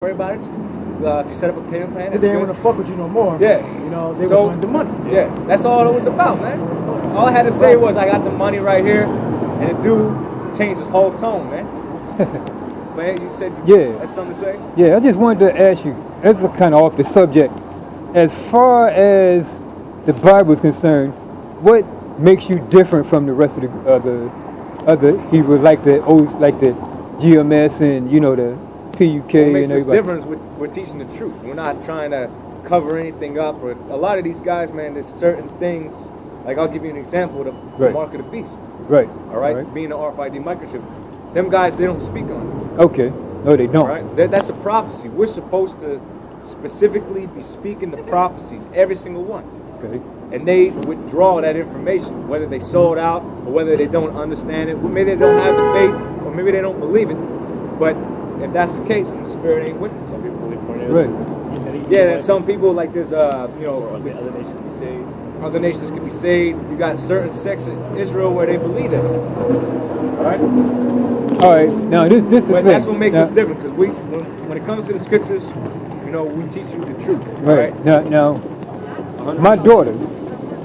worry about it. If you set up a payment plan, they didn't want to fuck with you no more. Yeah. You know, they wanted the money. Yeah. That's all it was about, man. All I had to say was I got the money right here, and the dude changed his whole tone, man. Man, you said that's something to say? Yeah, I just wanted to ask you, it's kind of off the subject. As far as the Bible is concerned, what makes you different from the rest of the other Hebrews, like the GMS and, you know, the PUK what makes and us different is we're teaching the truth. We're not trying to cover anything up. Or a lot of these guys, man, there's certain things. Like I'll give you an example: the mark of the beast. Right. All right. Being an RFID microchip, them guys they don't speak on it. Okay. No, they don't. All right. That's a prophecy. We're supposed to specifically be speaking the prophecies, every single one. Okay. And they withdraw that information, whether they sold out or whether they don't understand it. Maybe they don't have the faith, or maybe they don't believe it. But if that's the case, then the spirit ain't with them. Some people believe for it. Right. Yeah, and some people like there's other nations can be saved. Other nations can be saved. You got certain sects of Israel where they believe it. All right. All right. Now this is the thing. That's what makes us different, because when it comes to the scriptures, you know, we teach you the truth. Right. Right? Now, my daughter,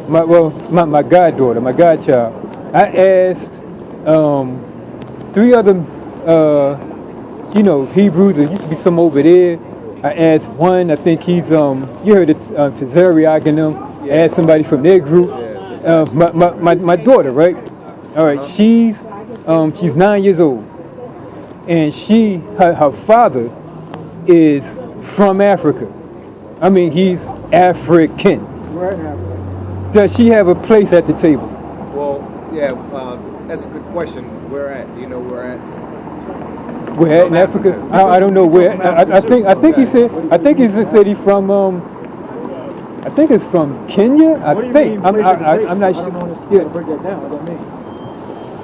my goddaughter, my godchild, I asked 3 other Hebrews. There used to be some over there. I asked one. I think he's you heard it, Tazariak and them. I asked somebody from their group. My daughter, right? All right. She's 9 years old, and her father is from Africa. I mean, he's African. Where in Africa? Does she have a place at the table? Well, yeah, that's a good question. Where at? Do you know where at? Where at in Africa? I don't know where. I think he said he's from. I think it's from Kenya. What do you mean, I'm not sure. Yeah. Break that down. What does that mean?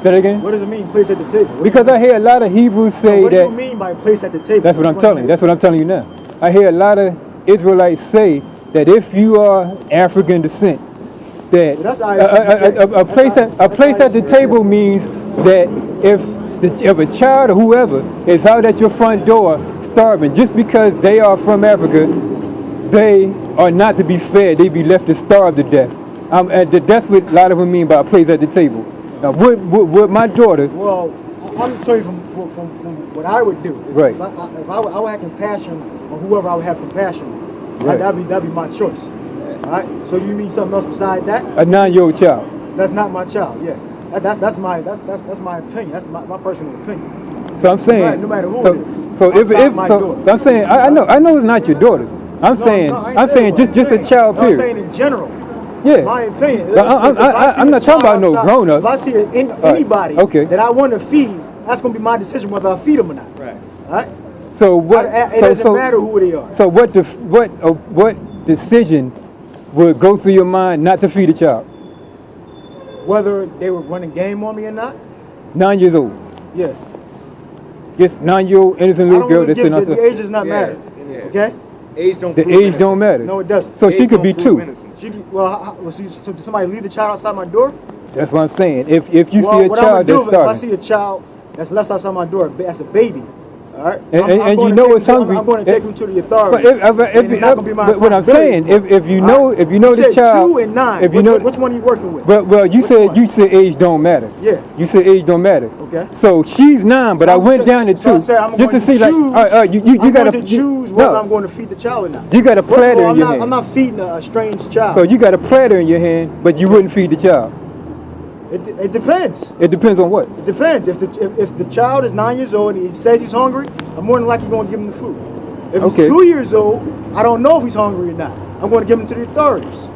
Say that again. What does it mean, place at the table? Because I hear a lot of Hebrews say what that. What do you mean by place at the table? That's what I'm telling you. That's what I'm telling you now. I hear a lot of Israelites say that if you are African descent, that a place at the table means that if a child or whoever is out at your front door starving, just because they are from Africa, they are not to be fed. They be left to starve to death. That's what a lot of them mean by a place at the table. Now, would my daughters? Well, I'm telling you from what I would do. Right. If I would have compassion on whoever I would have compassion on, right. That'd be my choice. All right. So you mean something else besides that? A 9-year-old child. That's not my child. Yeah. That's my opinion. That's my personal opinion. So I'm saying, no matter who it is. So I'm saying, I know it's not your daughter. I'm saying just a child. Period. I'm saying in general. Yeah. My opinion. I'm not talking about no grown up. If I see anybody that I want to feed, that's going to be my decision whether I feed them or not. Right. All right. So what? It doesn't matter who they are. So what decision would go through your mind not to feed a child? Whether they were running game on me or not. 9 years old. Yeah. Just 9-year-old innocent little girl that's in the age does not matter. Yeah. Okay. The age don't matter. No, it doesn't. So she could be 2. So did somebody leave the child outside my door? That's what I'm saying. If you see a child that's starving. If I see a child that's left outside my door, that's a baby. All right. And you know it's hungry. I'm going to take him to the authorities. But what I'm saying, if you know the child, 2 and 9. if you know which one are you working with? Well, you said age don't matter. Yeah. You said age don't matter. Okay. So she's 9, but I went down to 2 just to see you got to choose whether I'm going to feed the child or not. You got a platter in your hand. I'm not feeding a strange child. So you got a platter in your hand, but you wouldn't feed the child. It depends. It depends on what? It depends. If the child is 9 years old and he says he's hungry, I'm more than likely going to give him the food. If he's 2 years old, I don't know if he's hungry or not. I'm going to give him to the authorities.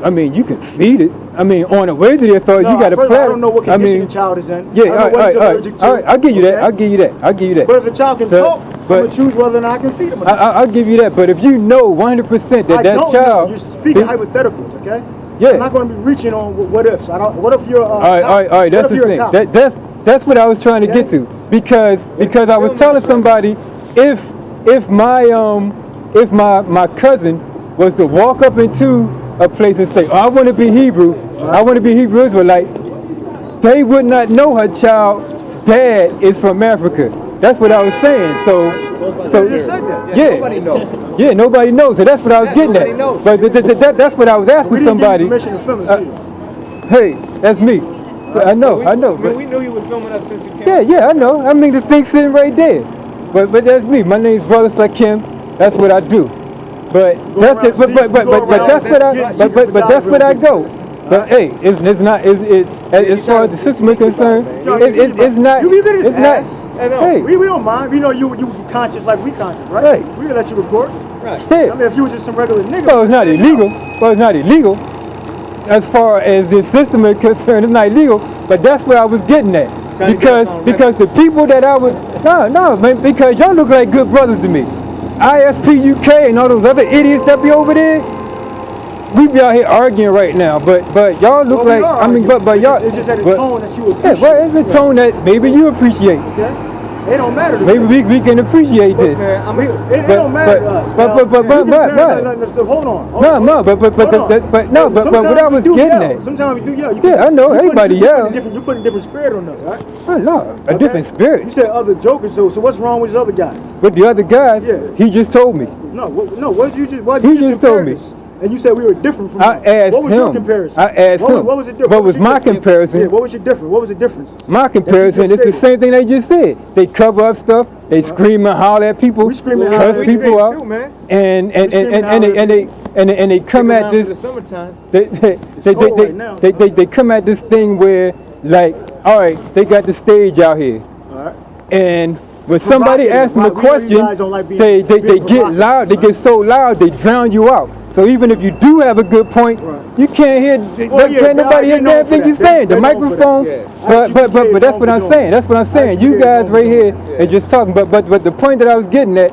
I mean, you can feed it. I mean, on the way to the authorities, you got a platter. I don't know what condition the child is in. Yeah, all right. I'll give you that. I'll give you that. But if the child can talk, I'm going to choose whether or not I can feed him or not. I'll give you that. But if you know 100% that child... You're speaking hypotheticals, okay? Yeah. I'm not going to be reaching on what ifs. What if you're all right. That's the thing. That's what I was trying to get to. Because I was telling somebody if my cousin was to walk up into a place and say, I want to be Hebrew, I want to be Hebrew Israelite, they would not know her child's dad is from Africa. That's what I was saying. So So You just said that. yeah, Nobody knows. yeah, nobody knows. So that's what I was getting nobody at. knows. But that's what I was We asking didn't somebody. give you permission to film this either. Hey, that's me. I know. I But, mean, we knew you was filming us since you came. yeah, I know. I mean, the thing's sitting right there. But that's me. My name's Brother Sahkam. That's what I do. But that's that's what I go. But hey, it's not. As far as the system is concerned, it's not. You leave it It's not. I know. Hey, We don't mind. We know you conscious like we conscious, right? Right. We gonna let you record. Right. yeah. I mean, if you was just some regular nigga. Well, it's not illegal. Well, it's not illegal. As far as the system is concerned, it's not illegal. But that's what I was getting at. Because the people that I was man, because y'all look like good brothers to me. ISP UK and all those other idiots that be over there. We be out here arguing right now, but y'all look Well, like we are I mean, arguing. but y'all. It's just at a but- tone that you Yeah, appreciate. well, it's a tone that maybe you appreciate. Okay? It don't matter to Maybe me. we can appreciate this. Man, I'm It don't matter to us. but Hold on. No, but what I was getting at. Sometimes we do yell. Yeah, I know, everybody yell. You putting a different spirit on us, right? Oh, no, a Okay? different You spirit. said other jokers, so what's wrong with these other guys? But the other guys, Yeah. he just told me. What did you just? He just told me. us? And you said we were different from I them. asked What was your him. comparison? I asked him. What was it different? What was my comparison? Yeah, what was your difference? What was the difference? My comparison, just it's the stated. same thing they just said. They cover up stuff. They scream and holler at people. We scream and cuss holler. We people scream out, too, man. and scream and holler at they come at In the this. summertime. cold right now. They come at this thing where, like, all right, they got the stage out here, All right. and when somebody asks them a We know you question, guys don't like being they get provocative, loud. They get so loud they drown you out. So even if you do have a good point, Right. you can't hear. Can't nobody hear they're known nothing for you that. saying. The They're known for microphone. that. Yeah. But that's what I'm known for saying. That's what I'm saying. You ICK guys known right for here doing are just talking. But the point that I was getting at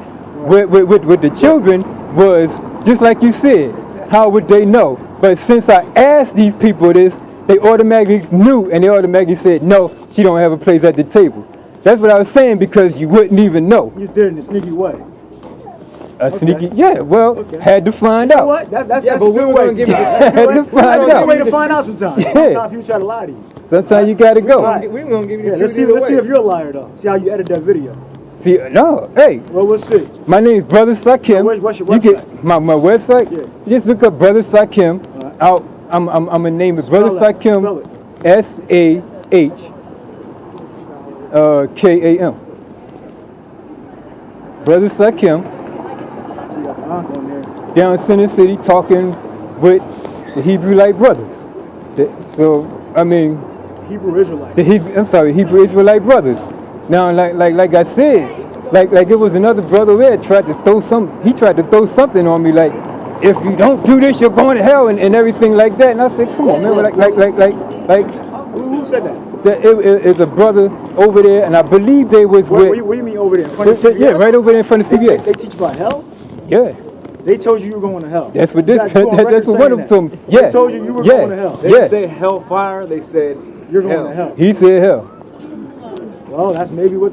with the children was just like you said. How would they know? But since I asked these people this, they automatically knew, and they automatically said, no, she don't have a place at the table. That's what I was saying, because you wouldn't even know. You did it in a sneaky way. A sneaky, yeah. Well, Okay. had to find You know out. what? That's Yeah, a but we good were way. gonna give you the- Had to find That's a good way out. to find out sometimes. Yeah. Sometimes people try to lie to you. Sometimes you gotta go. Right. We're gonna give you Yeah, the let's truth see. either Let's see way. if you're a liar though. See how you edit that video. See, no, hey, Well, we'll see. my name's Brother Sahkam. What's your You website? get my website. Yeah. You just look up Brother Sahkam. Alright. I'm gonna name it Brother Spell it. Spell Sahkam. it. SAHKAM. Brother Sahkam, So you got the ankh on there. down in Center City, talking with the Hebrew Israelite brothers. So I mean, Hebrew Israelites. Hebrew Israelite brothers. Now, like I said, like it was another brother there tried to throw something on me, like, if you don't do this, you're going to hell, and everything like that. And I said, come on, man, like Who said that? it's a brother over there, and I believe they was What with. do you mean over there? In front of CBS? Yeah, right over there in front of They CBS. teach about hell? Yeah, They told you were going to hell. that's what this. You guys go on record That's what one of them saying told me. that. Yeah, They told you were yeah, going to hell. They Yeah, didn't say hellfire. They said You're going to hell. he said hell. Well, that's maybe what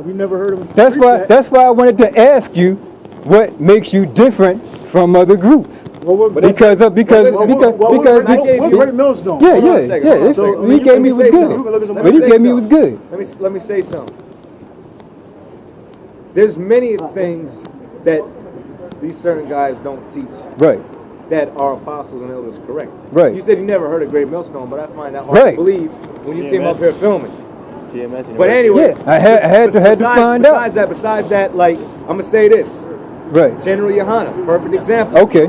we never heard of him. That's preach why. that. That's why I wanted to ask you, what makes you different from other groups? Well, Because Well, Great Millstone. Yeah, Hold on a yeah, second, yeah. hold on a It's, second. he gave me was say good. something. Let What he say gave me was something. good. Let me say something. There's many things that these certain guys don't teach Right, that our apostles and elders correct. Right. You said you never heard of Great Millstone, but I find that hard Right. to believe when you Yeah, came man. up here filming. Can you imagine? But anyway, Yeah, I had to find out. Besides that, like, I'm gonna say this. Right. General Yohana, perfect example. Okay.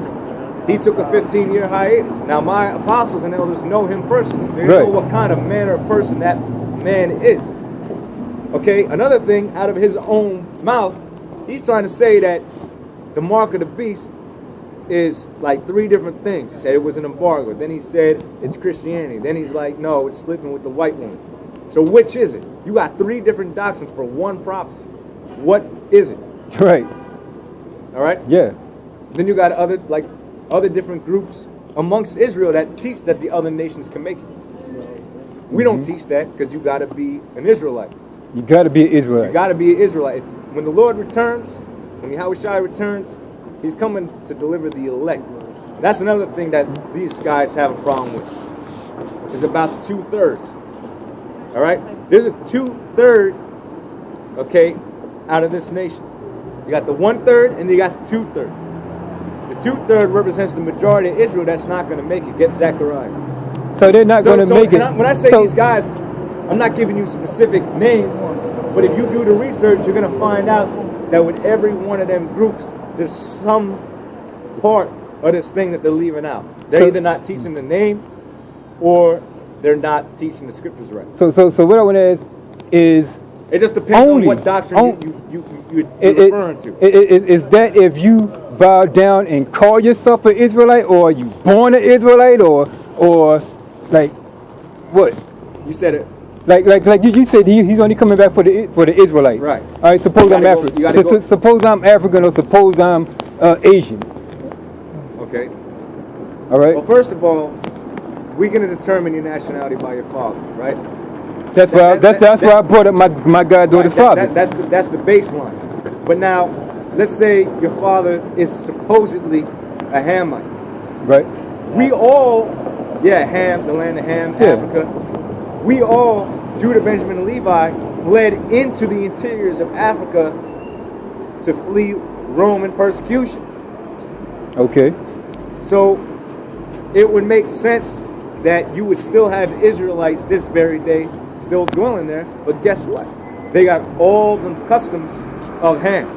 He took a 15-year hiatus. Now, my apostles and elders know him personally, so they Right. know what kind of manner of person that man is. Okay, another thing, out of his own mouth, he's trying to say that the mark of the beast is like 3 different things. He said it was an embargo. Then he said it's Christianity. Then he's like, no, it's sleeping with the white woman. So which is it? You got 3 different doctrines for one prophecy. What is it? Right. All right? Yeah. Then you got other different groups amongst Israel that teach that the other nations can make it. We don't teach that, because you got to be an Israelite. You got to be an You Israelite. got to be an Israelite. When the Lord returns, when Yahushua returns, he's coming to deliver the elect. That's another thing that these guys have a problem with. It's about the 2/3. All right? There's a 2/3, okay, out of this nation. You got the 1/3 and you got the 2/3. The 2/3 represents the majority of Israel that's not going to make it. Get Zechariah. So they're not going to make it. When I say these guys, I'm not giving you specific names, but if you do the research, you're going to find out that with every one of them groups, there's some part of this thing that they're leaving out. They're either not teaching the name, or they're not teaching the scriptures right. So what I want to ask is, it just depends on what doctrine you're referring to. Is that if you bow down and call yourself an Israelite, or are you born an Israelite, or like what? You said it. Like you said, he's only coming back for the Israelites. Right. All right. Suppose I'm African. Suppose I'm African, or suppose I'm Asian. Okay. All right. Well, first of all, we're going to determine your nationality by your father, right? That's why I brought up my goddaughter's father. That's the baseline. But now, let's say your father is supposedly a Hamite. Right. We all, Ham, the land of Ham, Africa. We all, Judah, Benjamin, and Levi, fled into the interiors of Africa to flee Roman persecution. Okay. So it would make sense that you would still have Israelites this very day still dwelling there, but guess what? They got all the customs of Ham.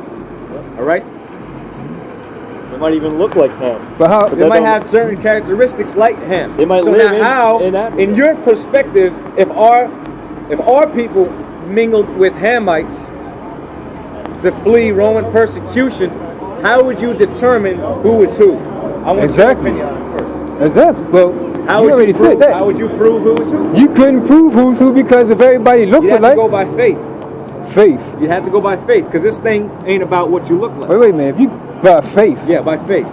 All right? They might even look like Ham. But they might have certain characteristics like Ham. They might so live now in Africa. In your perspective, if our people mingled with Hamites to flee Roman persecution, how would you determine who is who? I want your opinion on it first. Exactly. Well, how you already said that. How would you prove who is who? You couldn't prove who's who because if everybody looks alike. You have to go by faith. Faith. You have to go by faith because this thing ain't about what you look like. Wait, man. If you by faith. Yeah, by faith.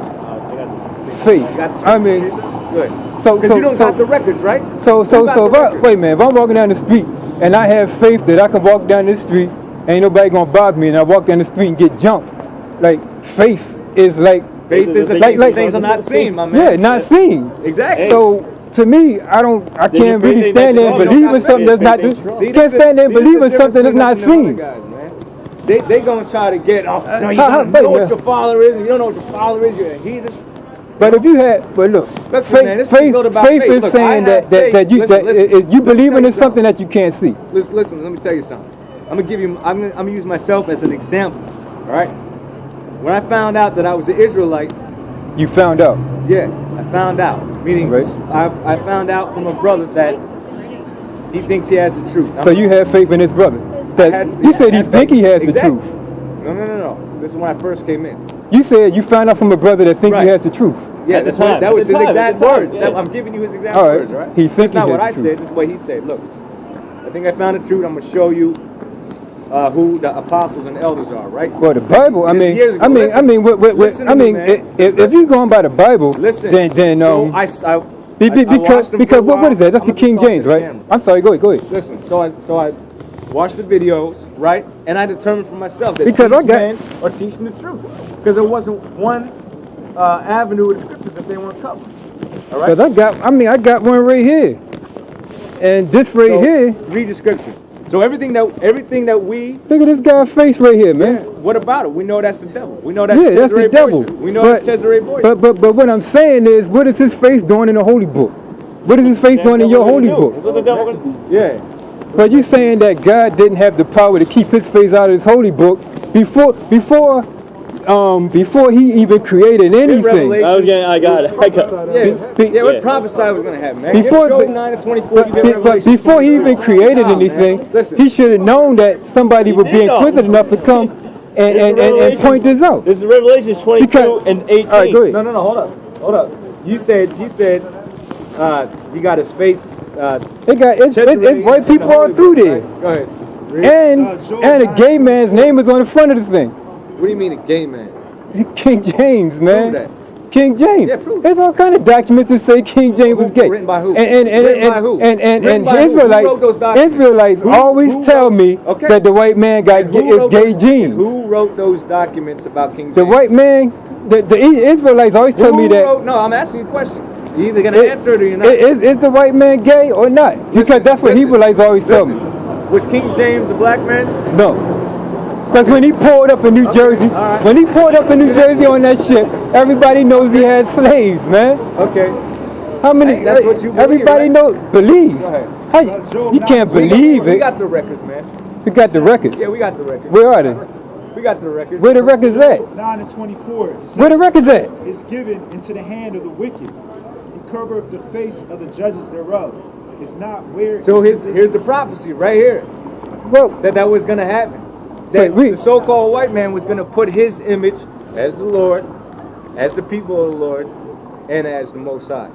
Faith. I mean, good. Because you don't got the records, right? If I'm walking down the street and I have faith that I can walk down this street, ain't nobody gonna bother me, and I walk down the street and get jumped. Like faith is like. Faith is things are not seen, my man. Yeah, not seen. Exactly. So to me, I can't really stand there and believe in something that's not. Can't stand there and believe in something that's not seen. They gonna try to get off. No, you don't know what your father is. You don't know what your father is. You're a heathen. But if you had, look, faith is saying that you believing in something that you can't see. Listen, let me tell you something. I'm gonna use myself as an example. All right. When I found out that I was an Israelite, you found out. Yeah, I found out. Meaning, I found out from a brother that he thinks he has the truth. So you have faith in his brother. You said he think he has the truth. No. This is when I first came in. You said you found out from a brother that think he has the truth. Yeah, that was his exact words. I'm giving you his exact words, right? He thinks that's not what I said. This is what he said. Look, I think I found the truth. I'm gonna show you who the apostles and elders are, right? Well, the Bible. If you're going by the Bible, then because what is that? That's the King James, right? I'm sorry. Go ahead. Listen. So I watched the videos, right? And I determined for myself that because these men are teaching the truth. Because there wasn't one avenue of the scriptures that they weren't covering. All right? Because I got one right here. And this here. Read the scripture. So everything that we look at this guy's face right here, man. Yeah, what about it? We know that's the devil. We know that's that's the devil. We know that's Cesare Borgia. But what I'm saying is, what is his face doing in the holy book? What is his face doing in your holy book? That's what the devil gonna do. Yeah. But you saying that God didn't have the power to keep his face out of his holy book before he even created anything. I got it. What prophesied was going to happen, man. Before he even created anything, he should have known that somebody would be inquisitive enough to come and point this out. This is Revelation 22 and 18. All right, go ahead. No, hold up. You said he got his face. It's white people all through there. Go ahead. And a gay man's name is on the front of the thing. What do you mean a gay man? King James, man. Prove that. King James. Yeah, prove There's all kind of documents that say King James was gay. Written by who? And Israelites always tell me that the white man got gay genes. Who wrote those documents about King James? The white man, the Israelites always tell me that. No, I'm asking you a question. You're either going to answer it or you're not. Is the white man gay or not? Because that's what Israelites always tell me. Was King James a black man? No. Because when he pulled up in New Jersey, on that ship, everybody knows he had slaves, man. Okay. How many? That's what you believe, everybody right? knows. Believe. Go ahead. How you can't believe We it. got the records, man. We got the records. Yeah, we got the records. Where are they? We got the records. Where the records at? 9:24. Where the records at? Is given into the hand of the wicked. He covereth the face of the judges thereof. If not, where? So here's the prophecy right here. Well, That was going to happen. That Wait, the so-called white man was going to put his image as the Lord, as the people of the Lord, and as the Most High.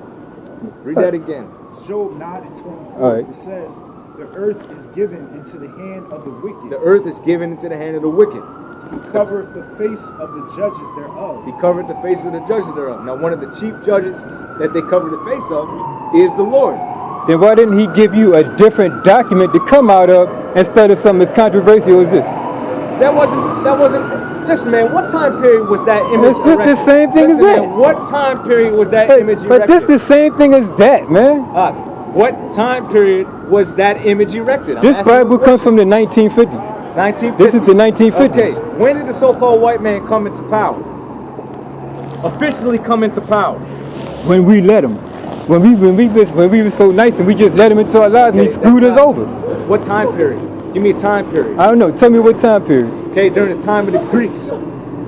Read that again. Job 9:24. All right. It says, the earth is given into the hand of the wicked. The earth is given into the hand of the wicked. He covereth the face of the judges thereof. He covered the faces of the judges thereof. Now, one of the chief judges that they covered the face of is the Lord. then why didn't he give you a different document to come out of instead of something as controversial as this? That wasn't. Listen, man. What time period was that image It's just erected? the same thing as Listen, that. man, what time period was that image erected? But this the same thing as that, man. What time period was that image erected? I'm This asking you a Bible comes from the 1950s. 1950s. This is the 1950s. Okay, when did the so-called white man come into power? Officially come into power. When we let him. When we were so nice and we just let him into our lives and he Okay, screwed us that's not- over. What time period? Give me a time period. I don't know. Tell me what time period. Okay, during the time of the Greeks. All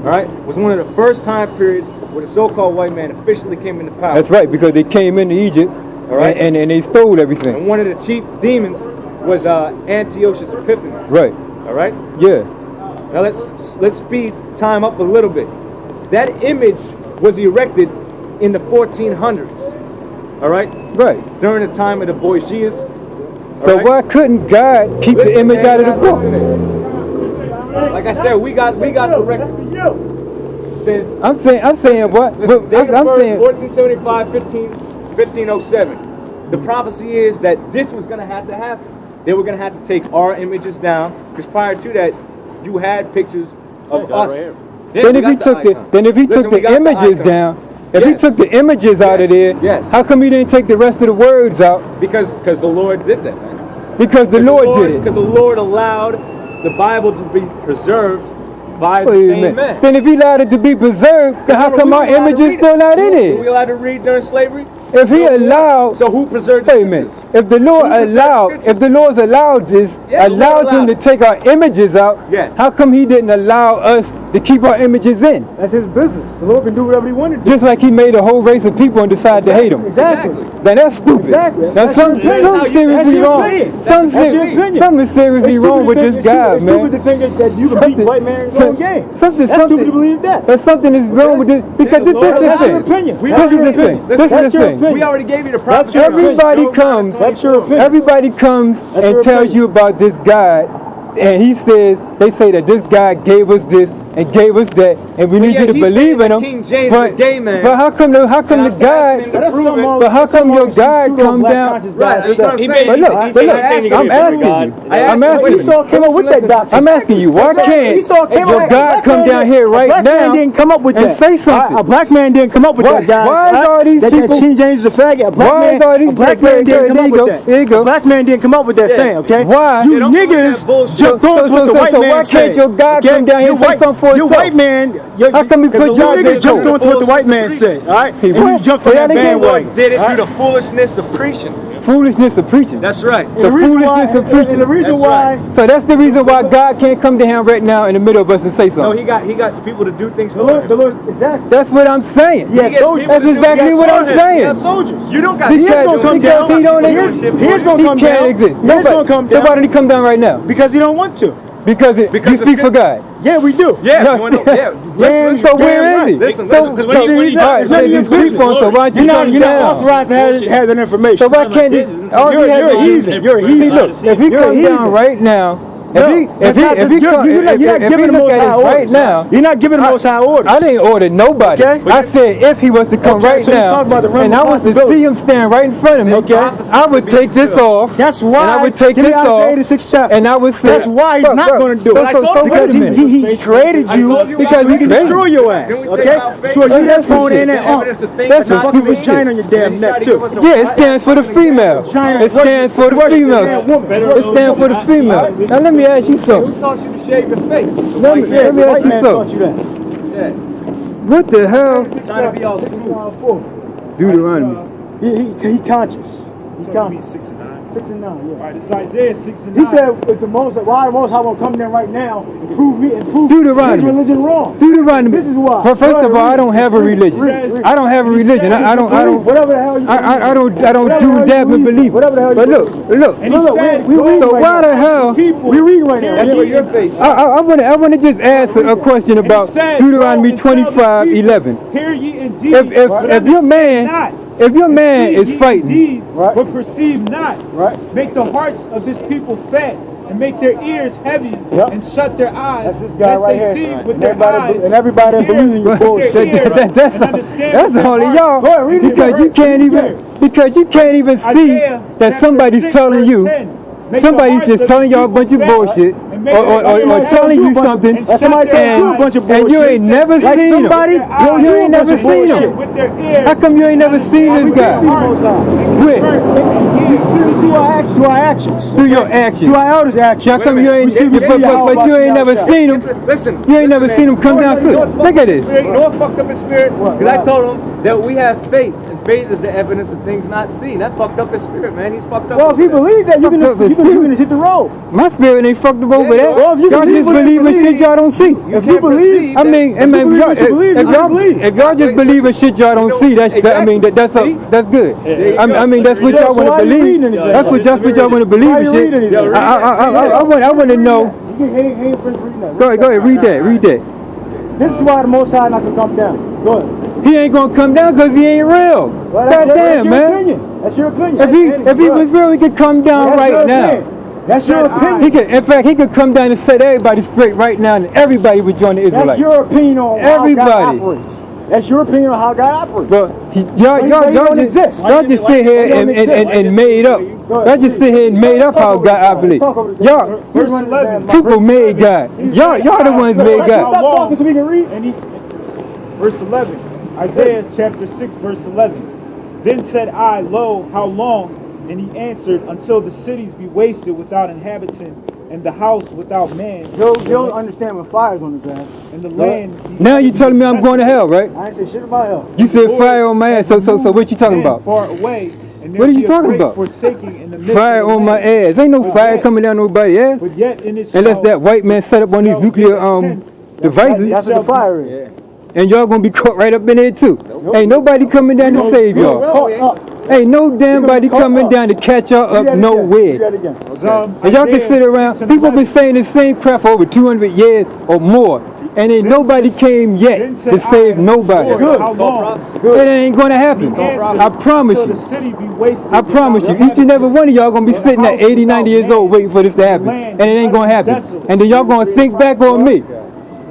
right, was one of the first time periods where the so-called white man officially came into power. That's right, because they came into Egypt All right. and they stole everything. And one of the chief demons was Antiochus Epiphanes. Right. All right. Yeah. Now let's speed time up a little bit. That image was erected in the 1400s. All right, Right. during the time of the Borgias. So why couldn't God keep the image man, out of the you're book? not listening. Like I said, we got the records. Says, I'm saying what? listen, date of I'm birth, saying 1475, 1507. The prophecy is that this was going to have to happen. They were going to have to take our images down, because prior to that, you had pictures of got us. it right here. Yeah, then we if he got took the icon. then if he Listen, took we the got images icon. down, if he Yes. took the images out of there, Yes. how come he didn't take the rest of the words out? Because the Lord did that, man. Because the Lord did it. Because the Lord allowed the Bible to be preserved by the Wait a same minute. man. Then if he allowed it to be preserved, then how No, come we our were allowed to image is read still it. not in Were it? we allowed to read during slavery? If he No, allowed, so who preserved the wait a minute. scriptures? If the Lord Who preserved allowed, scriptures? if the Lord's allowed this, Yeah, the Lord allowed them allowed to it. take our images out, Yeah. how come he didn't allow us to keep our images in? That's his business. The Lord can do whatever he wanted to do. Just like he made a whole race of people and decided to hate them. Exactly. Now that's stupid. Exactly. Now That's your opinion. something That's seriously your wrong. opinion. Something That's your opinion. something seriously It's wrong stupid with to this think- guy, it's man. stupid to think that you can beat white man in his own game. Something, That's stupid to believe that. But something is wrong with this because the this Lord is the allows thing. it. opinion. We This is already the did. thing. Listen, This is that's the your thing. opinion. We already gave you the That's prophecy. your Everybody Job comes. 9:24. That's your opinion. Everybody comes That's and your tells opinion. you about this God, and he says they say that this God gave us this and gave us that, and we need yeah, you to he's believe saying in that him. King James is a gay man. But how come the And I'm God? asking him to That's prove some it. more- But how that's some come more your God pseudo come black down? conscious Right, guy that's what stuff. I'm He saying. But look, he's but saying look, you're gonna I'm be a asking God. you. I asked I'm you, asking wait a you. minute. Esau came up with that doctrine. I'm asking you, why can't Esau came your up- God black come man down here a right black man now didn't come up with and that. say something? A black man didn't come up with Why- that, guys. why is all these that people- King James is a faggot? A black Why man, is all these- a black there man you didn't go, come up there with you that. go, there you go. A black man didn't come up with that saying, okay? Why? You Yeah, don't believe niggas that bullshit. jumped on to what the white so man why said. can't your God come down here and say something for Your himself? white man, How come he put you y'all niggas there jumped too? on to what the white man said, all right? He And you what? jumped Say on that that again. bandwagon. Lord did it through the foolishness of preaching. Foolishness of preaching. That's right. The foolishness of preaching. And the reason That's why, So that's the reason why God can't come down right now in the middle of us and say No, something. he got people to do things the for Lord, him. the Lord, exactly. That's what I'm saying. He has gets soldiers. people That's to do- exactly he has what I'm soldiers. saying. He has soldiers. You don't got He He is can't gonna come because down. he don't He exist. is gonna He come can't down. exist. He is gonna come So why down did he come down right now? because he don't want to. Because you Because speak for God. Yeah, we do. Yeah, No, you wanna know? Yeah. Damn, Listen, So where damn is he? right. Listen, So, listen, 'cause when he- so when he's he- right. it's none of your You speak for him, so why don't you You're come not down? authorized to have that information. So why can't he? All he You're has a to do- heathen. You're a See, heathen. look, if he You're a comes heathen. down right now, No, if that's not- he you're come, not if giving he the look Most at High it right orders. now, You're not giving the Most High orders. I didn't order nobody. Okay. I said if he was to come Okay, right so let's now, talk about the realm and of I was to possibility. see him stand right in front of me, Okay. I would take this off. That's why. And I would take give me this Isaiah off, 86 chapter. and I would say, That's why he's not going to do But I it. told you, Because wait a minute. he created I you told you because about he can faith. destroy your ass. Then we say Okay? about faith. So you That's that phone some in shit. and Evidence of things That's the some fucking stupid shit. vagina on your damn neck too. Yeah, it stands for the female. China It stands for the female. woman. It stands for the female. Now let me me ask you Who something. taught you to shave your face? Let me ask you White man taught something. you that. Yeah. What the hell? Trying to be all smooth. Deuteronomy. He conscious. He So you mean conscious. 6 and 9? 6 and 9, All yeah. right, this is Isaiah 6 and 9. He said, if the most, why the most I won't come there right now and prove me and prove Deuteronomy. his religion wrong. Deuteronomy. This is why. First of all, I don't have a religion. I don't have a religion. I don't. Whatever the hell you I don't do dab and believe. Whatever the hell you But look. And he said, we read So right why now. the hell? We read right now. That's for your face. I want to just ask a question about Deuteronomy 25:11. Hear ye indeed, If your man not. If your man See is ye fighting, indeed, Right. but perceive not. Right. Make the hearts of this people fat, and make their ears heavy, Yep. and shut their eyes. That's this guy lest right they here. see Right. with And their everybody- eyes, and everybody that hear believes in your with their bullshit. ears, that's and understand with their only heart. y'all Go ahead, read it because again. you can't even see Isaiah that chapter somebody's 6, telling verse you. 10. Make the Somebody's hearts just of telling these y'all a bunch of people fat, bullshit, and make or their eyes telling you heavy, something, and That's somebody shut their telling you a eyes. bunch of and you bullshit. ain't never Like seen him. somebody, Yo, You ain't never seen bullshit. him. with their ears. How come you ain't never seen this guy? Where? To our actions. Through your actions. To our elders' actions. How come you ain't? But you ain't never seen him. Listen. You ain't never man. seen him come You know down what through. fucked Look up at his this. spirit? You know what fucked up his spirit? What? Because I told him that we have faith, and faith is the evidence of things not seen. That fucked up his spirit, man. He's fucked up. Well, if he with that. believes that, you Fucked up his can spirit. hit the road. My spirit ain't fucked up over Yeah, that. well, if you Y'all believe just what you believe in shit believe, y'all don't see. If you can't believe, perceive I mean, If you believe what you believe, you just believe. if y'all just believe in shit y'all don't see, that's that's good. I mean, that's what So y'all want why to are you believe. reading anything? That's what y'all want to believe Why in you shit. reading anything? I want to know. He ain't finished reading that. Go ahead, read that. This is why the Most High not gonna come down. Go ahead. He ain't gonna come down because he ain't real. Well, God that's damn, your man. opinion. That's your opinion. If he was real, he could come down That's your right now. opinion. That's your opinion. In fact, he could come down and set everybody straight right now, and everybody would join the That's Israelites. your opinion on how Everybody. God operates. That's your opinion on how God operates. But y'all just sit here and made up. Y'all just sit here and made up how God operates. Y'all, Verse 11. people made God. Y'all the ones made Stop God. talking so we can read. And he, verse 11, Isaiah chapter 6, verse 11. Then said I, lo, how long? And he answered, until the cities be wasted without inhabitant, and the house without man, You don't understand when fire's on his ass. and the land. be Now you telling me I'm going to hell, right? I ain't say shit about hell. You said fire on my ass. So what you talking Man about? far away, and there What are you be a talking great about? Forsaking in the midst Fire of the on my land. ass. Ain't no fire coming down nobody's ass. But yet in its Unless that white man set up on these nuclear devices, That's what the fire is. and y'all gonna be caught right up in there too. Ain't nobody coming down to save y'all. Caught up. Ain't no damn body coming down to catch y'all Do up that again. Do nowhere. that again. And y'all can sit around. People been saying the same crap for over 200 years or more, and ain't nobody came yet to save nobody. Good. How long? It ain't gonna happen. I promise Until the you. city be wasted. I promise you. Each and every one of y'all gonna be sitting at 80, 90 years old waiting for this to happen, and it ain't gonna happen. And then y'all gonna think back on me.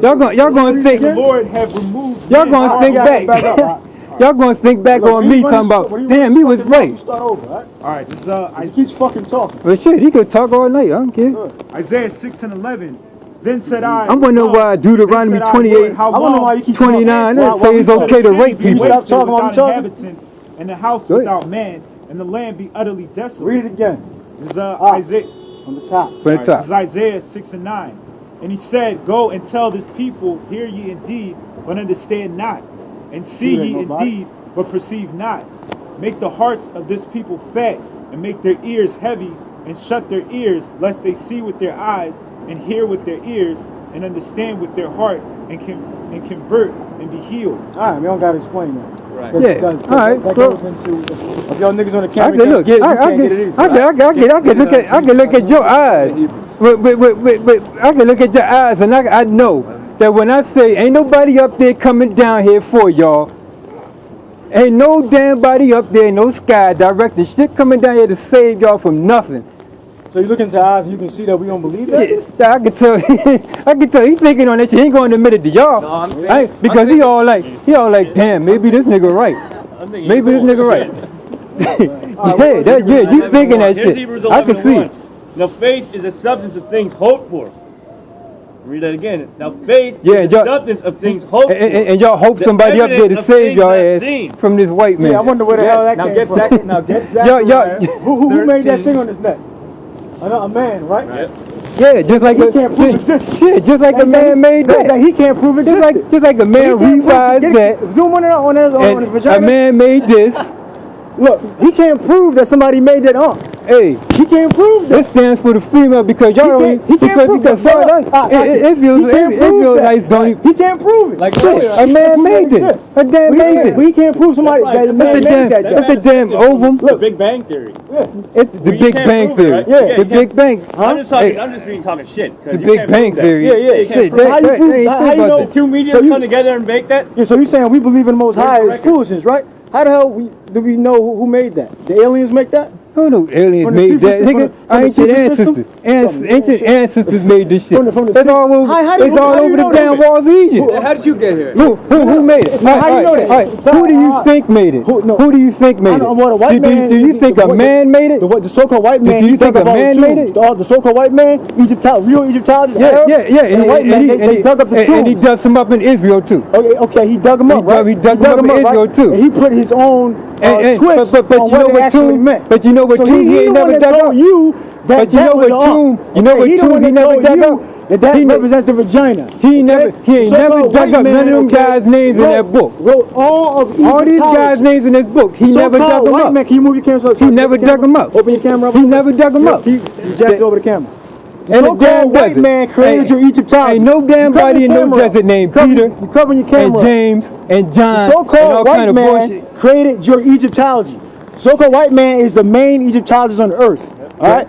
Y'all gonna think. The Lord have removed. Y'all gonna think back. Y'all gonna think back on me talking about, damn, he was right. Start over, all right? All right, this is He keeps fucking talking. But shit, he could talk all night. I don't care. Isaiah 6 and 11. Then said I. I'm wondering why Deuteronomy 28, I wonder why you keep 29 talking. say it's okay to rape people. Stop talking about each other. And the house Go ahead. without man, and the land be utterly desolate. Read it again. This is Isaiah. On the top. From the All right, this is top. Isaiah 6 and 9. And he said, go and tell this people, hear ye indeed, but understand not. And see There ye ain't nobody. indeed, but perceive not. Make the hearts of this people fat, and make their ears heavy, and shut their ears, lest they see with their eyes, and hear with their ears, and understand with their heart, and convert, and be healed. All right, we don't gotta explain that. Right. Yeah, Because all right, that bro. goes into if y'all niggas on the I camera can can't look. get it, you I can't get it either. can look at your eyes. But I can look at your eyes, and I know that when I say ain't nobody up there coming down here for y'all, ain't no damn body up there, no sky directing shit coming down here to save y'all from nothing. So you look into our eyes and you can see that we don't believe that? Yeah, I can tell. I can tell. He thinking on that shit. He ain't going to admit it to y'all. No, I'm saying, Because he all like, damn, maybe this nigga right. Maybe this nigga right. Yeah, you thinking that Here's shit. Hebrews I can see 11:1. it. Now faith is the substance of things hoped for. Read that again. Now faith Yeah, is the y'all- substance of things hoped for. And y'all hope The somebody up there to evidence of save things your not ass seen. from this white man. Yeah, I wonder where the hell that now came get from. Zach. Now get Zach. Y'all- Who made that thing on his neck? A man, right? Yeah, just like he can't prove existence. Shit, just like a man made that. That he can't prove existence. Just like a man revised that. Zoom on his vagina. A man made this. Look, he can't prove that somebody made that up. Hey, he can't prove that. This stands for the female because y'all don't. He can't prove that. Israelites don't even. He can't prove it. Like a man made this. A damn made it. We can't prove somebody that a man made that. That's a damn ovum. The Big Bang Theory. It's the Big Bang Theory. Yeah, the Big Bang. I'm just talking. I'm just talking shit. The Big Bang Theory. Yeah. Shit, how you know the two mediums come together and make that? Yeah, so you're saying we believe in the Most High is foolishness, right? How the hell do we know who made that? The aliens make that? Who no aliens made that? Nigga, ancient ancestors. Ancient ancestors made this shit. It's all over the damn walls of Egypt. How did you get here? Who made it? How do you know that? Who do you think made it? Who do you think made it? Do you think a man made it? The so-called white man. Do you think a man made it? The so-called white man, real Egyptologists. Yeah. And white man, they dug up the tombs. And he dug some up in Israel too. Okay, he dug them up, right? He dug them up in Israel too. And he put his own twist on what it actually meant. But you know what tomb he ain't never dug up? But you know what tomb he never dug up? That represents the vagina. He ain't never dug up none of them guys' names in that book. Wrote all these guys' names in this book. He never dug them up. Man, can you move your camera? He never dug them up. Open your camera up. He never dug them up. You jacked over the camera. And the damn white man created your Egyptology. Ain't no damn body in no desert named Peter you covering your camera and James and John. The so-called white man bullshit. created your Egyptology. So-called white man is the main Egyptologist on earth. All right.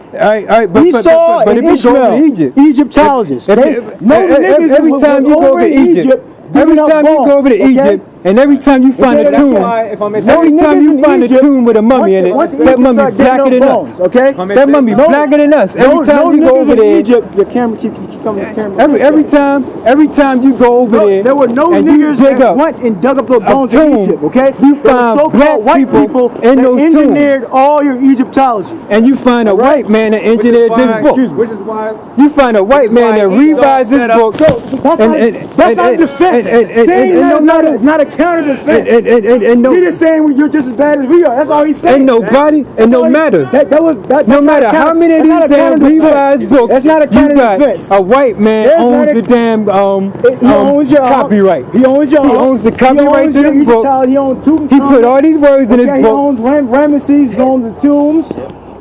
But Esau and Ishmael, Egyptologists. Every time you go over to Egypt, and every time you find a tomb, with a mummy in it, that mummy blacker than us. Okay, that mummy blacker than us. Every time you go over there, Egypt, your camera keep coming. Every time you go over there, there were no niggas that went and dug up those bones in Egypt. Okay, you find so-called white people in those engineered all your Egyptology, and you find a white man that engineered this book. Which is why you find a white man that revised this book. That's not defense. It's not a counter defense. You're just saying you're just as bad as we are. That's all he's saying. Ain't nobody, and no matter. No matter how many of these damn revised books, that's not a counter defense. A white man owns the damn copyright. He owns the copyright to this book. He owns two. He put all these words in his book. He owns Ramesses. He owns the tombs.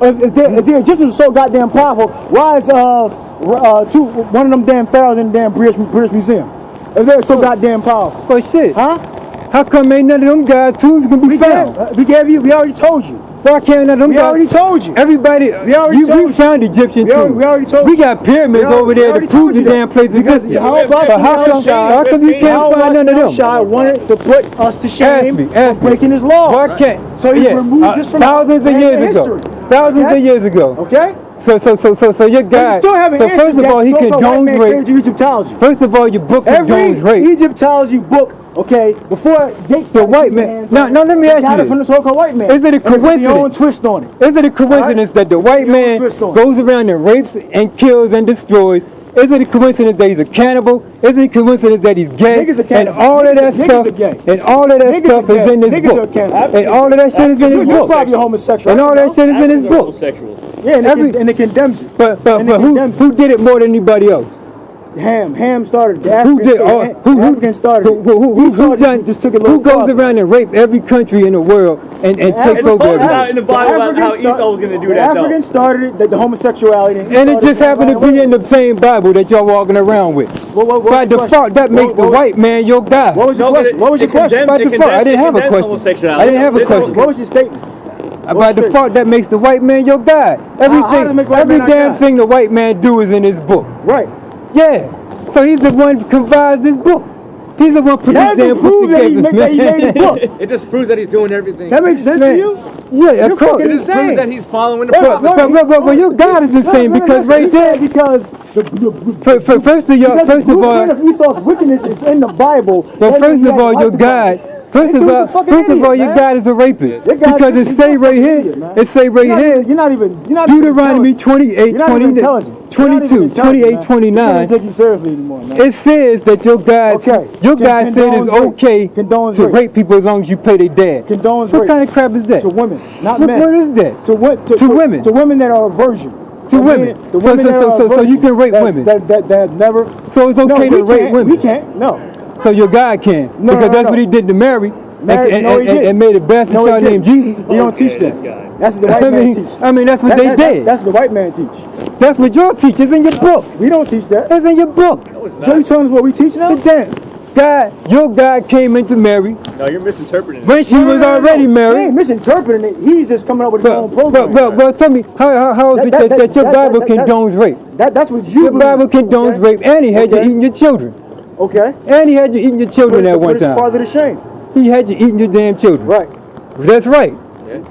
If the Egyptians are so goddamn powerful, why is one of them damn pharaohs in the damn British Museum? If they're so goddamn powerful. For shit. Huh? How come ain't none of them guys' tombs can be found? We already told you. Why can't none of them guys? We already told you. Everybody, we found Egyptian tombs. We already told you. We got pyramids over there to prove the damn place existed. How come you can't find none of them? Shah wanted to put us to shame for breaking his law. Why can't? So he removed this from thousands of years ago. Thousands of years ago. Okay? So your guy. So first of all, he condones rape. First of all, your book condones rape. Every Egyptology book, okay, before Jake. The white man. Now let me ask you this. From the so-called white man. Is it a coincidence? Twist on it. Is it a coincidence that the white man goes around and rapes and kills and destroys? Is it a coincidence that he's a cannibal? Is it a coincidence that he's gay? And all of that stuff. And all of that stuff is in this book. And all of that shit is in his book. You're probably a homosexual. And all that shit is in his book. Yeah, and it condemns it. But who did it more than anybody else? Ham started. The African started. Who goes around and rape every country in the world and takes over everything? In the Bible about how Esau was going to do that. The Africans started the homosexuality, and it just happened to be in the same Bible that y'all walking around with. By default, that makes the white man your guy. What was your question? What was your question? By default, I didn't have a question. I didn't have a question. What was your statement? By default, that makes the white man your guy. Every damn thing the white man do is in his book. Right. Yeah. So he's the one who confides this book. He's the one who put this damn book together. He made the book. It just proves that he's doing everything. That makes sense to you? Yeah, of course. It just proves that he's following the prophet. But your God is insane because right there, because first of all, Esau's wickedness is in the Bible. But first of all, your God. First of all, your God is a rapist. Because it say right here, You're not even Deuteronomy 28, 22, 28, 29. I can't take you seriously anymore, man. It says that your God said it's okay to rape people as long as you pay their dad. What kind of crap is that? To women, not men. What is that? To women. To women. To women that are a virgin. to women. So you can rape women. That have never. So it's okay to rape women. We can't. No. So your God can, because that's what he did to Mary. And made a bastard child named Jesus. He don't teach that. That's the white man teach. I mean, that's what they did. That's the white man teach. That's what your teach. It's in your book. We don't teach that. It's in your book. So you telling us what we teach now? Your God came into Mary. No, you're misinterpreting it. When she was already married. He ain't misinterpreting it. He's just coming up with his own program. Well, tell me, how is it that your Bible condones rape? That's what you believe. Your Bible condones rape, and he had you eating your children. Okay. And he had you eating your children at one time. Father to shame. He had you eating your damn children. Right. That's right.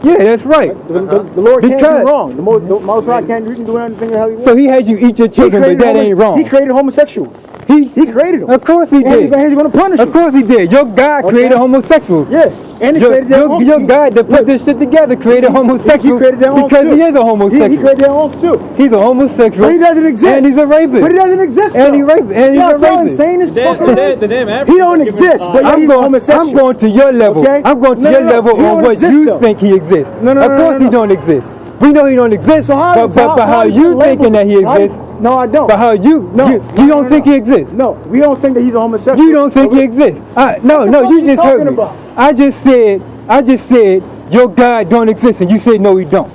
Yeah, that's right. The Lord can't do wrong. The Most High can't do anything the hell he wants. So he has you eat your children, but that ain't wrong. He created homosexuals. He created them. Of course he did. And he's going to punish them. Of course he did. Your God created homosexuals. Yeah. And he created their own. Your God that put this shit together created homosexuals because he is a homosexual. He created their own too. He's a homosexual. But he doesn't exist. And he's a rapist. But he doesn't exist. And he's a rapist. Insane as fucking the he don't exist. But he's homosexual. I'm going to your level. Okay? I'm going to your level on what you think he exists. Of course he don't exist. We know he don't exist. So but how you thinking that he exists? No, I don't. But how you don't think he exists? No, we don't think that he's a homosexual. You don't think he exists? No, you just heard me. I just said your God don't exist, and you said no, he don't.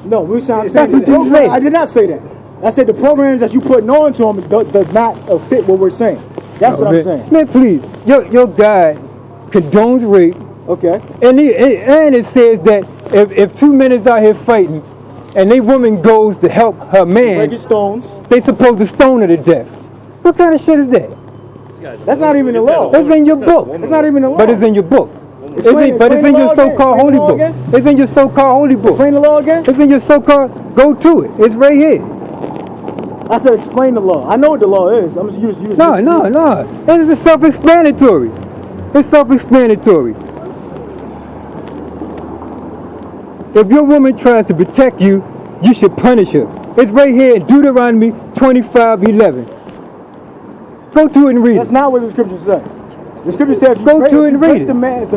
No, we sound. That's what you said. I did not say that. I said the programs that you putting on to him does not fit what we're saying. That's what I'm saying. Man, please, your God condones rape. Okay. And it says that if two men is out here fighting, and a woman goes to help her man, breaking stones, they supposed to stone her to death. What kind of shit is that? That's not even the law. That's in your book. It's not even the law. But it's in your book. But it's in your so-called holy book. It's in your so-called holy book. Explain the law again? It's in your so-called, go to it. It's right here. I said explain the law. I know what the law is. I'm just using No. It's self-explanatory. It's self-explanatory. If your woman tries to protect you, you should punish her. It's right here in Deuteronomy 25:11. Go to it and read it. That's not what the scripture says. The scripture says if you go break, to it and read it. If the man's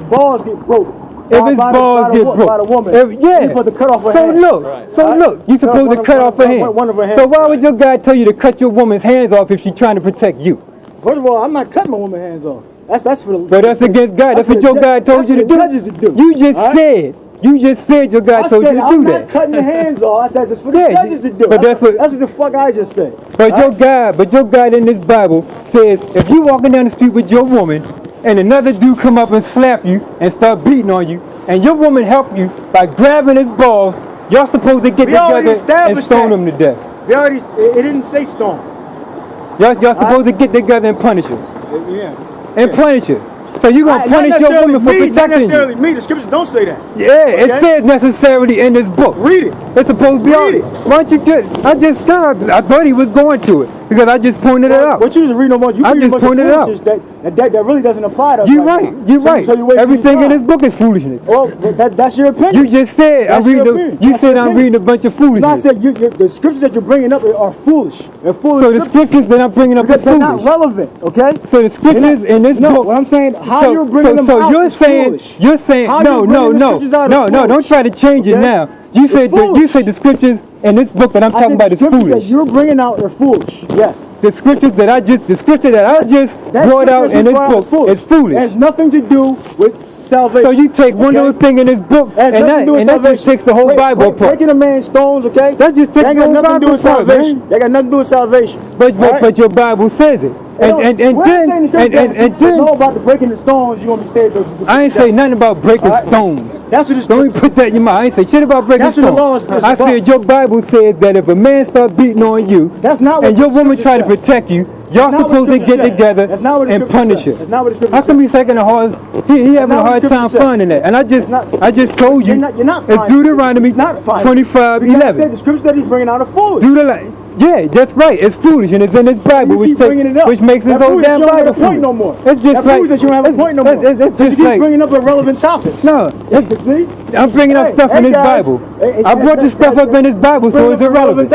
balls get broke, if his balls get broke, by the woman, you're supposed to cut off her hand. Look, you're supposed to cut off her hand. One of her hands. So why would your God tell you to cut your woman's hands off if she's trying to protect you? First of all, I'm not cutting my woman's hands off. That's for the. But that's against God. That's what your God told you to do. You just said your God told you to do that. I'm not cutting the hands off. I said it's for the judges to do. But that's what the fuck I just said. But your God in this Bible says if you walking down the street with your woman and another dude come up and slap you and start beating on you, and your woman help you by grabbing his balls, y'all supposed to get together and stone him to death. It didn't say stone. Y'all supposed to get together and punish her. Yeah. And punish her. So you're going to punish your woman for protecting you. Not necessarily me. The scriptures don't say that. Yeah, it says necessarily in this book. Read it. It's supposed to be on it. Why don't you get... I thought he was going to it because I just pointed it out. What you just read no more. I just pointed it out. That really doesn't apply to us. You're right. You're right. Everything in this book is foolishness. Well, that's your opinion. You just said I'm reading a bunch of foolishness. No, I said the scriptures that you're bringing up are foolish. They're foolish. So the scriptures that I'm bringing up are foolish. They're not relevant. Okay. So the scriptures in this book. No, what I'm saying, how you're bringing them out is foolish. You're saying no. Don't try to change it now. You said the scriptures in this book that I'm talking about is foolish. The scriptures that you're bringing out are foolish. Yes. The scripture that I just brought out in this book is foolish. It has nothing to do with salvation. So you take one little thing in this book and that just takes the whole Bible apart. Breaking a man's stones, okay? That just takes the whole Bible apart, man. That got nothing to do with salvation. But your Bible says it. And then know about the breaking the stones, you want me to say I ain't say nothing about breaking stones. That's what it's Don't even put that in your mouth. I ain't say shit about breaking stones. I said your Bible says that if a man start beating on you and your woman try to protect you, y'all supposed to get together and punish her. How come he's taking a hard? He having a hard time finding that. And I just told you it's Deuteronomy 25:11. The scriptures that he's bringing out are foolish. Yeah, that's right. It's foolish and it's in this Bible, which makes this whole damn Bible foolish. No more. It's just like that you don't have a point no more. It's just like bringing up irrelevant topics. No, see, I'm bringing up stuff in this Bible. I brought this stuff up in this Bible, so it's irrelevant.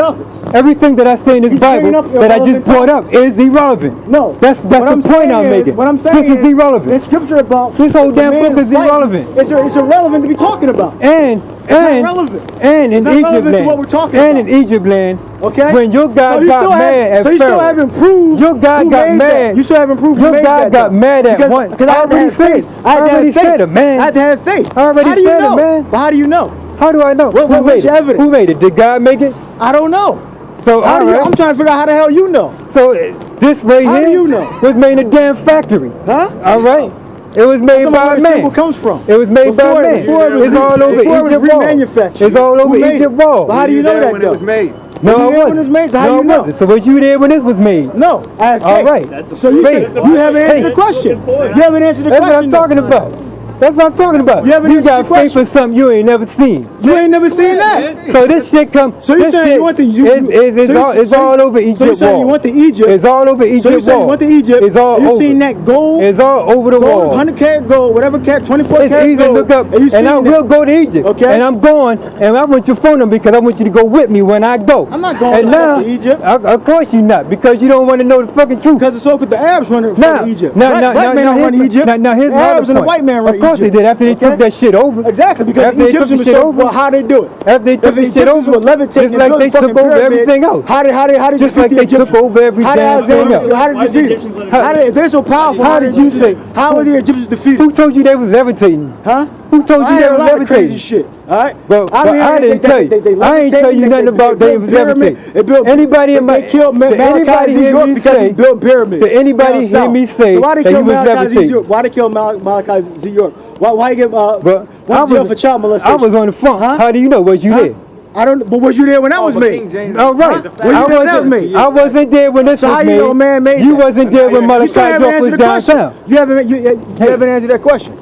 Everything that I say in this Bible that I just brought up is irrelevant. No, that's the point I'm making. What I'm saying this is irrelevant. The scripture about this whole damn book is irrelevant. It's irrelevant to be talking about. And not relevant. And in not Egypt relevant to land. what we're talking and about. in Egypt land. Okay. When your God got mad at So you still Pharaoh. haven't proved Your God who got made mad. that. You still haven't proved who Your made God that. got though. mad at because, one. Because I had to have faith. I already said it, man. I had to have faith. I already How do you said it, know? man. But how do you know? How do I know? What's your evidence? Who made it? Did God make it? I don't know. So How do you, alright. I'm trying to figure out how the hell you know. So this right How here do you know? was made in a damn factory. Huh? All right. It was made That's by where a the man. symbol comes from. It was made by a man. It's all over Egypt wall. It's all over Egypt wall. But how do you know that when it was made? No, you it there when it was wasn't. made? So how No, do you it know? wasn't. So was you there when this was made? No, I have faith. All right. So you Faith. haven't answered the question. You haven't answered the That's what question. I'm talking about. That's what I'm talking about. You haven't answered got the faith question. for something you ain't never seen. You ain't never seen that. So this shit come. So you this saying shit you want the it's all over Egypt So you saying you wall. went to Egypt? It's all over Egypt So you saying you wall. went to Egypt? It's all you over. seen that gold? It's all over the gold, wall. 100 karat gold, whatever karat, 24 It's karat easy to gold. look up, And, you and I seen will that. go to Egypt. Okay. And I'm going, and I want your phone number because I want you to go with me when I go. I'm not going and now, to Egypt. Of course you're not, because you don't want to know the fucking truth. Because it's so good the Arabs run Egypt. Now, Black men don't run Egypt. Now, here's the my Arabs other and the point. white man run Of course Egypt. they did after they took that shit over. Exactly, because After the they took Egyptians the were shit so, over. well, how they do it? After they If took the the shit Egyptians over, were levitating just like and they building took over fucking everything pyramids, else. how did Just defeat like the they Egyptians? took over every How did damn thing Alexander, else. how did they defeat them? If they're so powerful, How did you say? How were the Egyptians defeated? Who told you they was levitating? Huh? Who told you I they heard a was lot of levitating? crazy shit. All right, But I didn't tell you. I ain't tell you nothing about they was levitating. Anybody in my they killed Malachi Z. because he built pyramids. Did anybody hear me say so why they that he kill was Malachi Z. levitating? York? Why they kill Malachi Z. York? Why he get But I jail for child molestation? was on the phone. Huh? How do you know? Was you there? I don't. But was you there when that was but made? King James- All right. Were you there when that was made? I wasn't there when this So was how made. you know a man made You that? wasn't there when You Malachi still haven't York was answered the question. downtown. You haven't answered that question.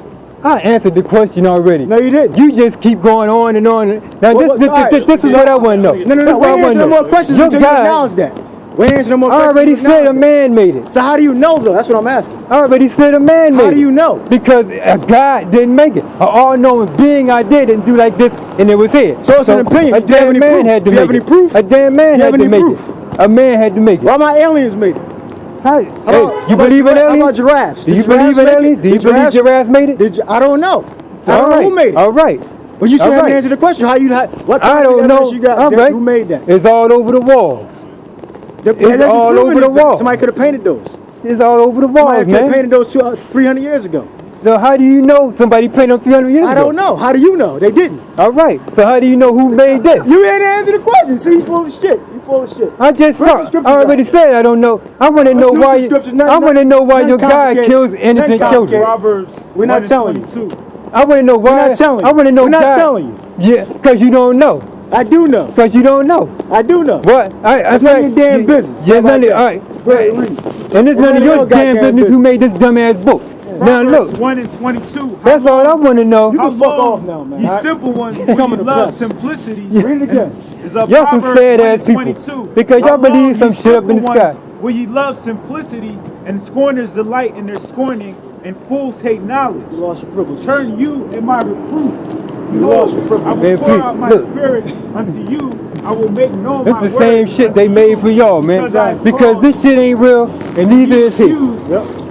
I answered the question already. No, you didn't. You just keep going on and on. Now Well, this is what I want to know. No. This is We what I ain't wanna answering no know. more questions Your until you God- acknowledge that. We ain't answering no more I questions. already until you said a acknowledge man made it. that. So how do you know though? That's what I'm asking. I already said a man made it. How do you know? Because a God didn't make it. An all-knowing being I didn't do like this, and it was here. So it's an opinion. A Do you have damn any man proof? had to Do you have make any it. proof? A damn man Do you had have to any make proof? it. A man had to make it. Why my aliens made it? Hey, about- you how believe in about aliens? How about giraffes? Do you Did believe giraffes in make aliens? it? Do you Did believe giraffes made it? I don't know. I don't know who made it. All right. But you still All haven't right. answered the question. What I don't know. You got All right. Who made that? It's all over the walls. It's all over the wall. Somebody could have painted those. It's all over the walls, Somebody could have man. painted those 300 years ago. So how do you know somebody painted them 300 years ago? I don't know. How do you know? They didn't. All right. So how do you know who made this? You ain't answered the question. See, you full of shit. You full of shit. I just Bring saw. some scriptures I already out. said I don't know. I want to know Let's do why. some scriptures. Nothing- I want to know why nothing your God complicated. kills Nothing innocent children. complicated. Proverbs We're not 1 telling and 22. I want to know why. We're not telling you. I want to know We're not God. telling you. Yeah, because you don't know. I do know. Because you don't know. I do know. What? That's none of your damn business. Yeah, How about none of. that? All right. Go ahead, read. And it's none of your Everybody else damn goddamn business who made this dumbass book. Now Proverbs look. 1 and 22. That's all I want to know. You How can fuck long off now, man. You All right? simple ones, Becoming when you a love plus. simplicity. Read it again. Is up Y'all some Proverbs sad 1 ass and people. 22. Because y'all How believe long some you shit up in the simple sky. ones, Where you love simplicity and scorners delight in their scorning and fools hate knowledge. You lost your privilege. Turn you in my reproof. You lost your privilege. I will Man, pour please, out my look. spirit unto you. I will make known It's my the same words shit they unto made you. for y'all, man. I Because called this shit ain't real, and neither is his. you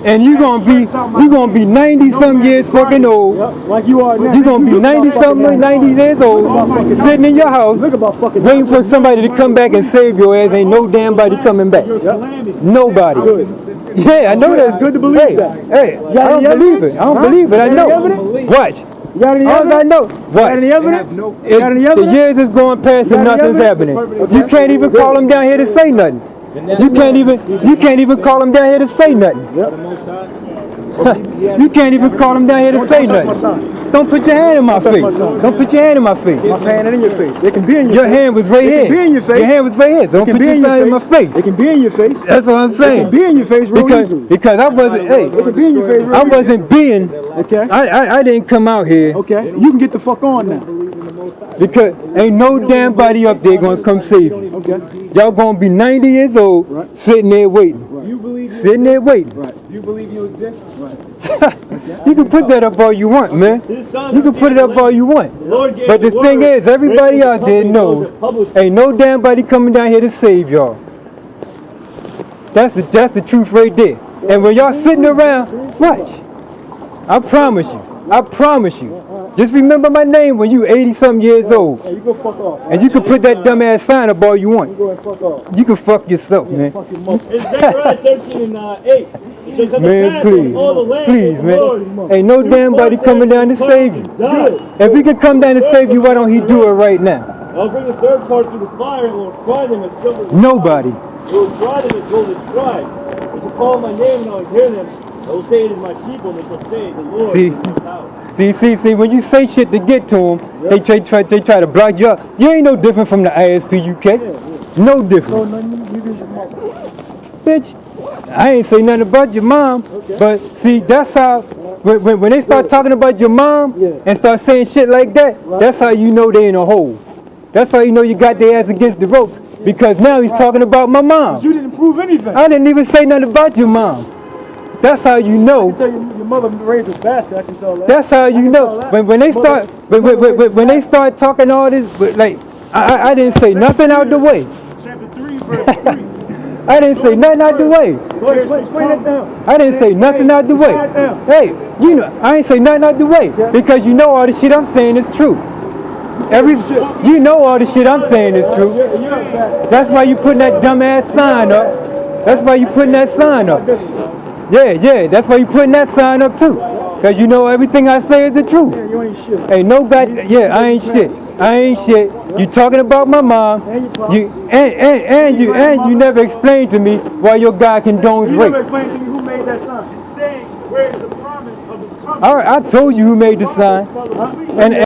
And you gonna be 90 some years fucking old. Yep, like you are now. You gonna be 90 something, 90 years old, sitting in your house, Look about fucking waiting for somebody to come back and save your ass. Ain't no damn body coming back. Nobody. Yeah, I know It's good to believe hey, that. Hey, I got don't any believe evidence? it. I don't Huh? believe it. I You got know. any evidence? Watch. You got any All I evidence? know. You got Watch. any evidence? You got any The evidence? years is going past and got any nothing's evidence? happening. You can't even call them down here to say nothing. You can't even call them down here to say nothing. You can't even call them down here to say touch my nothing. son. Don't put your hand in my touch face. my son. Don't put your hand in my face. My hand in your face. They can be in your Your face. hand was right It here. can be in your face. Your hand was right here. Don't It can put be your in hand in your my face. face. It can be in your face. That's what I'm It saying. can be in your face real easily. Because I wasn't. Hey, It can be in your face real I easily. wasn't being. Okay. I didn't come out here Okay. You can get the fuck on now. because ain't no damn body up there gonna come save you. Okay. Y'all gonna be 90 years old, sitting there waiting. You believe you Sitting there waiting. You believe you exist? You can put that up all you want, man. You can put it up all you want. But the thing is, everybody out there knows ain't no damn body coming down here to save y'all. That's the truth right there. And when y'all sitting around, watch. I promise you. Just remember my name when you 80-something years old. Hey, you go fuck off. And you can put that dumbass sign up all you You want. go and fuck off. You can fuck yourself, man. Fuck your mother. It's Zechariah 13 and 8. It says, Man, please. Please, man. Ain't no damn body coming down to save you. If he can come down to save you, why don't he do it right now? I'll bring the third part through the fire and will try them as silver. Nobody. It will try them as gold is tried. If you call my name and I will hear them, I will say it is my people, and they shall say, the Lord See? is my power. See, when you say shit to get to them, they try to block you up. You ain't no different from the ISPUK. No different. Bitch, I ain't say nothing about your mom. But see, that's how, when they start talking about your mom and start saying shit like that, that's how you know they in a hole. That's how you know you got their ass against the ropes. Because now he's talking about my mom. You didn't prove anything. I didn't even say nothing about your mom. That's how you know. I can tell you your mother raised a bastard. I can tell that. That's how you know. When they start when they start talking all this, like I didn't say nothing out the way. Chapter 3, verse 3. I didn't say nothing out the way. Explain it down. I didn't say nothing out the way. Hey, you know I ain't say nothing out the way because you know all the shit I'm saying is true. You know all the shit I'm saying is true. That's why you putting that dumbass sign up. That's why you putting that sign up. Yeah, that's why you putting that sign up too. Cause you know everything I say is the truth. You ain't shit. Ain't no I ain't shit. I ain't shit. You talking about my mom. You you never explained to me why your God condones You rape. never explained to me who made that sign. Saying, where is the promise of his coming? All right, I told you who made the sign. And